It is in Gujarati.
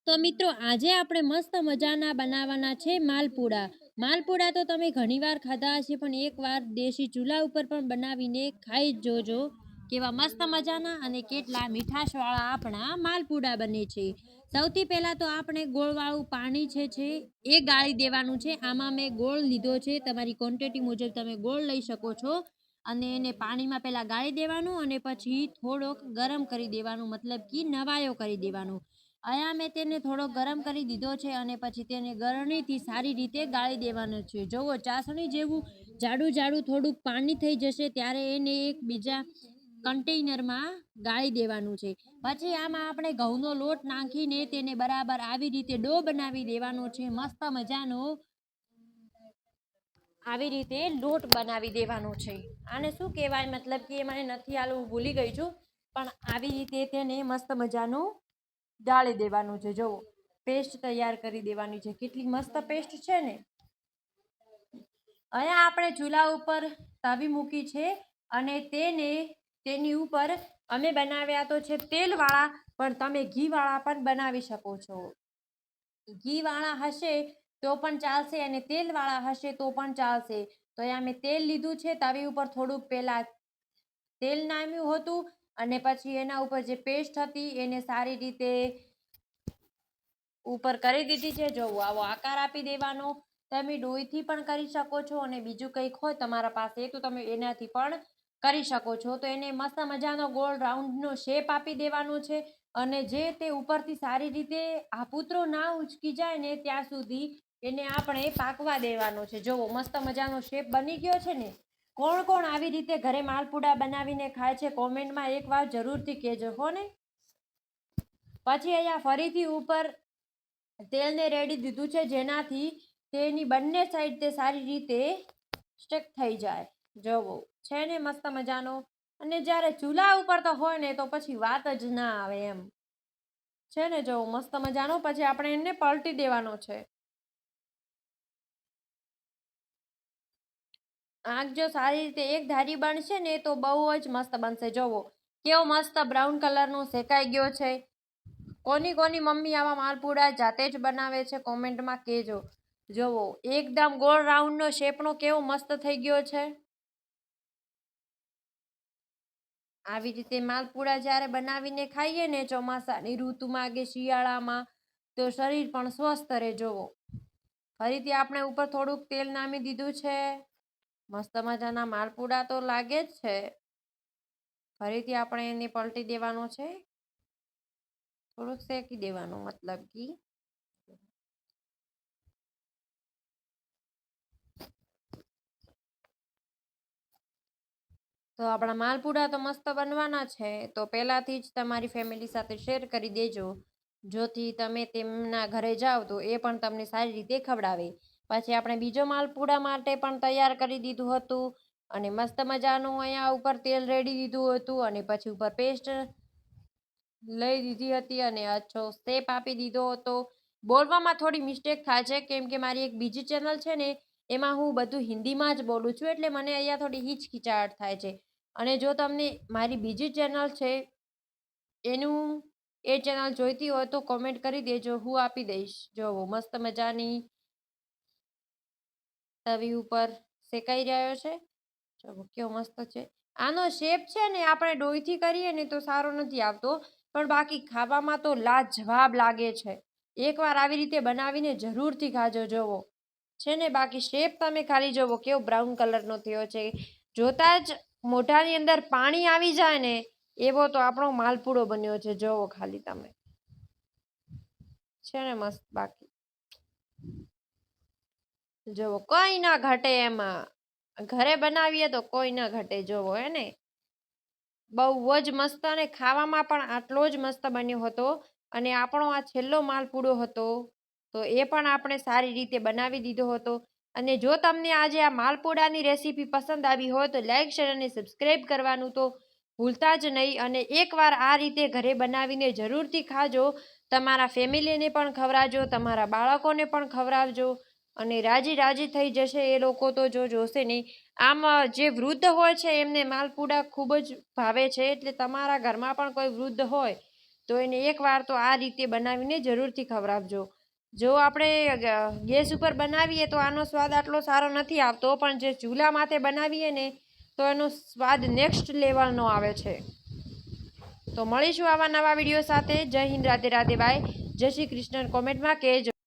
તો મિત્રો આજે આપણે મસ્ત મજાના બનાવવાના છે માલપુડા. માલપુડા તો તમે ઘણીવાર ખાધા હશે, પણ એકવાર દેશી ચૂલા ઉપર પણ બનાવીને ખાઈ જ જોજો. કેવા મસ્ત મજાના અને કેટલા મીઠાશવાળા આપણા માલપુડા બને છે. સૌથી પહેલાં તો આપણે ગોળવાળું પાણી છે એ ગાળી દેવાનું છે. આમાં મેં ગોળ લીધો છે, તમારી ક્વોન્ટિટી મુજબ તમે ગોળ લઈ શકો છો. અને એને પાણીમાં પહેલાં ગાળી દેવાનું અને પછી થોડોક ગરમ કરી દેવાનું, મતલબ કે નવાયો કરી દેવાનું. અહીંયા મેં તેને થોડો ગરમ કરી દીધો છે અને પછી તેને ગરણીથી સારી રીતે ગાળી દેવાનું છે. જુઓ, ચાસણી જેવું જાડું જાડું થોડુંક પાણી થઈ જશે ત્યારે એને એક બીજા કન્ટેનરમાં ગાળી દેવાનું છે. પછી આમાં આપણે ઘઉંનો લોટ નાખીને તેને બરાબર આવી રીતે ડો બનાવી દેવાનો છે. મસ્ત મજાનો આવી રીતે લોટ બનાવી દેવાનો છે. આને શું કહેવાય, મતલબ કે મને નથી આલું, ભૂલી ગઈ છું, પણ આવી રીતે તેને મસ્ત મજાનું ડાળી દેવાનું છે. જુઓ, પેસ્ટ તૈયાર કરી દેવાની છે. કેટલી મસ્ત પેસ્ટ છે ને. અહીંયા આપણે ચૂલા ઉપર તવી મૂકી છે અને તેની ઉપર અમે બનાવ્યા તો છે તેલવાળા, પણ તમે ઘીવાળા પણ બનાવી શકો છો. ઘીવાળા હશે તો પણ ચાલશે અને તેલવાળા હશે તો પણ ચાલશે. તો અહીંયા મેં તેલ લીધું છે. તવી ઉપર થોડુંક પહેલાં તેલ નાખ્યું હતું અને પછી એના ઉપર જે પેસ્ટ હતી એને સારી રીતે ઉપર કરી દીધી છે. જો આવો આકાર આપી દેવાનો. તમે ડોઈથી પણ કરી શકો છો અને બીજું કંઈક હોય તમારા પાસે તો તમે એનાથી પણ કરી શકો છો. તો એને મસ્ત મજાનો ગોળ રાઉન્ડનો શેપ આપી દેવાનો છે અને જે તે ઉપરથી સારી રીતે આપૂતરો ના ઉચકી જાય ને ત્યાં સુધી એને આપણે પાકવા દેવાનો છે. જુઓ, મસ્ત મજાનો શેપ બની ગયો છે ને. કોણ કોણ આવી રીતે ઘરે માલપુડા બનાવીને ખાય છે કોમેન્ટમાં એકવાર જરૂરથી કહેજો હો ને. પછી અહીંયા ફરીથી ઉપર તેલને રેડી દીધું છે, જેનાથી તેની બંને સાઈડ તે સારી રીતે સ્ટેક થઈ જાય. જુઓ, છે ને મસ્ત મજાનો. અને જ્યારે ચૂલા ઉપર તો હોય ને તો પછી વાત જ ના આવે એમ છે ને. જુઓ, મસ્ત મજાનો. પછી આપણે એને પલટી દેવાનો છે. આંખ જો સારી રીતે એક ધારી બનશે ને તો બહુ જ મસ્ત બનશે. જુઓ, કેવો મસ્ત બ્રાઉન કલરનો શેકાઈ ગયો છે. કોની કોની મમ્મી આવા માલપુડા જાતે જ બનાવે છે કોમેન્ટમાં કહેજો. જુઓ, એકદમ ગોળ રાઉન્ડનો શેપનો કેવો મસ્ત થઈ ગયો છે. આવી રીતે માલપુડા જ્યારે બનાવીને ખાઈએ ને ચોમાસાની ઋતુમાં કે શિયાળામાં તો શરીર પણ સ્વસ્થ રહે. જુઓ, ફરીથી આપણે ઉપર થોડુંક તેલ નામી દીધું છે. મસ્ત મજાના માલપુડા તો લાગે જ છે. ફરીથી આપણે એને પલટી દેવાનો છે, થોડુંક શેકી દેવાનું, મતલબ કે તો આપણા માલપુડા તો મસ્ત બનવાના છે. તો પહેલાંથી જ તમારી ફેમિલી સાથે શેર કરી દેજો, જોથી તમે તેમના ઘરે જાઓ તો એ પણ તમને સારી રીતે ખવડાવે. પછી આપણે બીજો માલપુડા માટે પણ તૈયાર કરી દીધું હતું અને મસ્ત મજાનું અહીંયા ઉપર તેલ રેડી દીધું હતું અને પછી ઉપર પેસ્ટ લઈ દીધી હતી અને અચ્છો શેપ આપી દીધો હતો. બોલવામાં થોડી મિસ્ટેક થાય છે કેમ કે મારી એક બીજી ચેનલ છે ને એમાં હું બધું હિન્દીમાં જ બોલું છું, એટલે મને અહીંયા થોડી હિચકિચાટ થાય છે. અને જો તમને મારી બીજી ચેનલ છે એ ચેનલ જોઈતી હોય તો કોમેન્ટ કરી દેજો, હું આપી દઈશ. જોવો, મસ્ત મજાની તવી ઉપર શેકાઈ રહ્યો છે. જો કેવો મસ્ત છે. આનો શેપ છે ને આપણે ડોઈથી કરીએ ને તો સારો નથી આવતો, પણ બાકી ખાવામાં તો લાજવાબ લાગે છે. એકવાર આવી રીતે બનાવીને જરૂરથી ખાજો. જોવો, છે ને. બાકી શેપ તમે ખાલી જોવો કેવો બ્રાઉન કલરનો થયો છે. જોતા જ મોઢાની અંદર પાણી આવી જાય ને એવો તો આપણો માલપુડો બન્યો છે. જોવો ખાલી તમે, છે ને મસ્ત. બાકી જોવો, કોઈ ના ઘટે એમાં. ઘરે બનાવીએ તો કોઈ ના ઘટે. જોવો, હે ને. બહુ જ મસ્ત અને ખાવામાં પણ આટલો જ મસ્ત બન્યો હતો. અને આપણો આ છેલ્લો માલપુડો હતો તો એ પણ આપણે સારી રીતે બનાવી દીધો હતો. અને જો તમને આજે આ માલપુડાની રેસીપી પસંદ આવી હોય તો લાઈક, શેર અને સબસ્ક્રાઈબ કરવાનું તો ભૂલતા જ નહીં. અને એકવાર આ રીતે ઘરે બનાવીને જરૂરથી ખાજો. તમારા ફેમિલીને પણ ખવડાવજો, તમારા બાળકોને પણ ખવડાવજો અને રાજી રાજી થઈ જશે એ લોકો તો જો જોશે નહીં. આમ જે વૃદ્ધ હોય છે એમને માલપુડા ખૂબ જ ભાવે છે, એટલે તમારા ઘરમાં પણ કોઈ વૃદ્ધ હોય તો એને એકવાર તો આ રીતે બનાવીને જરૂરથી ખવડાવજો. જો આપણે ગેસ ઉપર બનાવીએ તો આનો સ્વાદ આટલો સારો નથી આવતો, પણ જે ચૂલા માથે બનાવીએ ને તો એનો સ્વાદ નેક્સ્ટ લેવલનો આવે છે. તો મળીશું આવા નવા વિડીયો સાથે. જય હિન્દ, રાધે રાધે, બાય. જય શ્રી કૃષ્ણ. કોમેન્ટમાં કહેજો.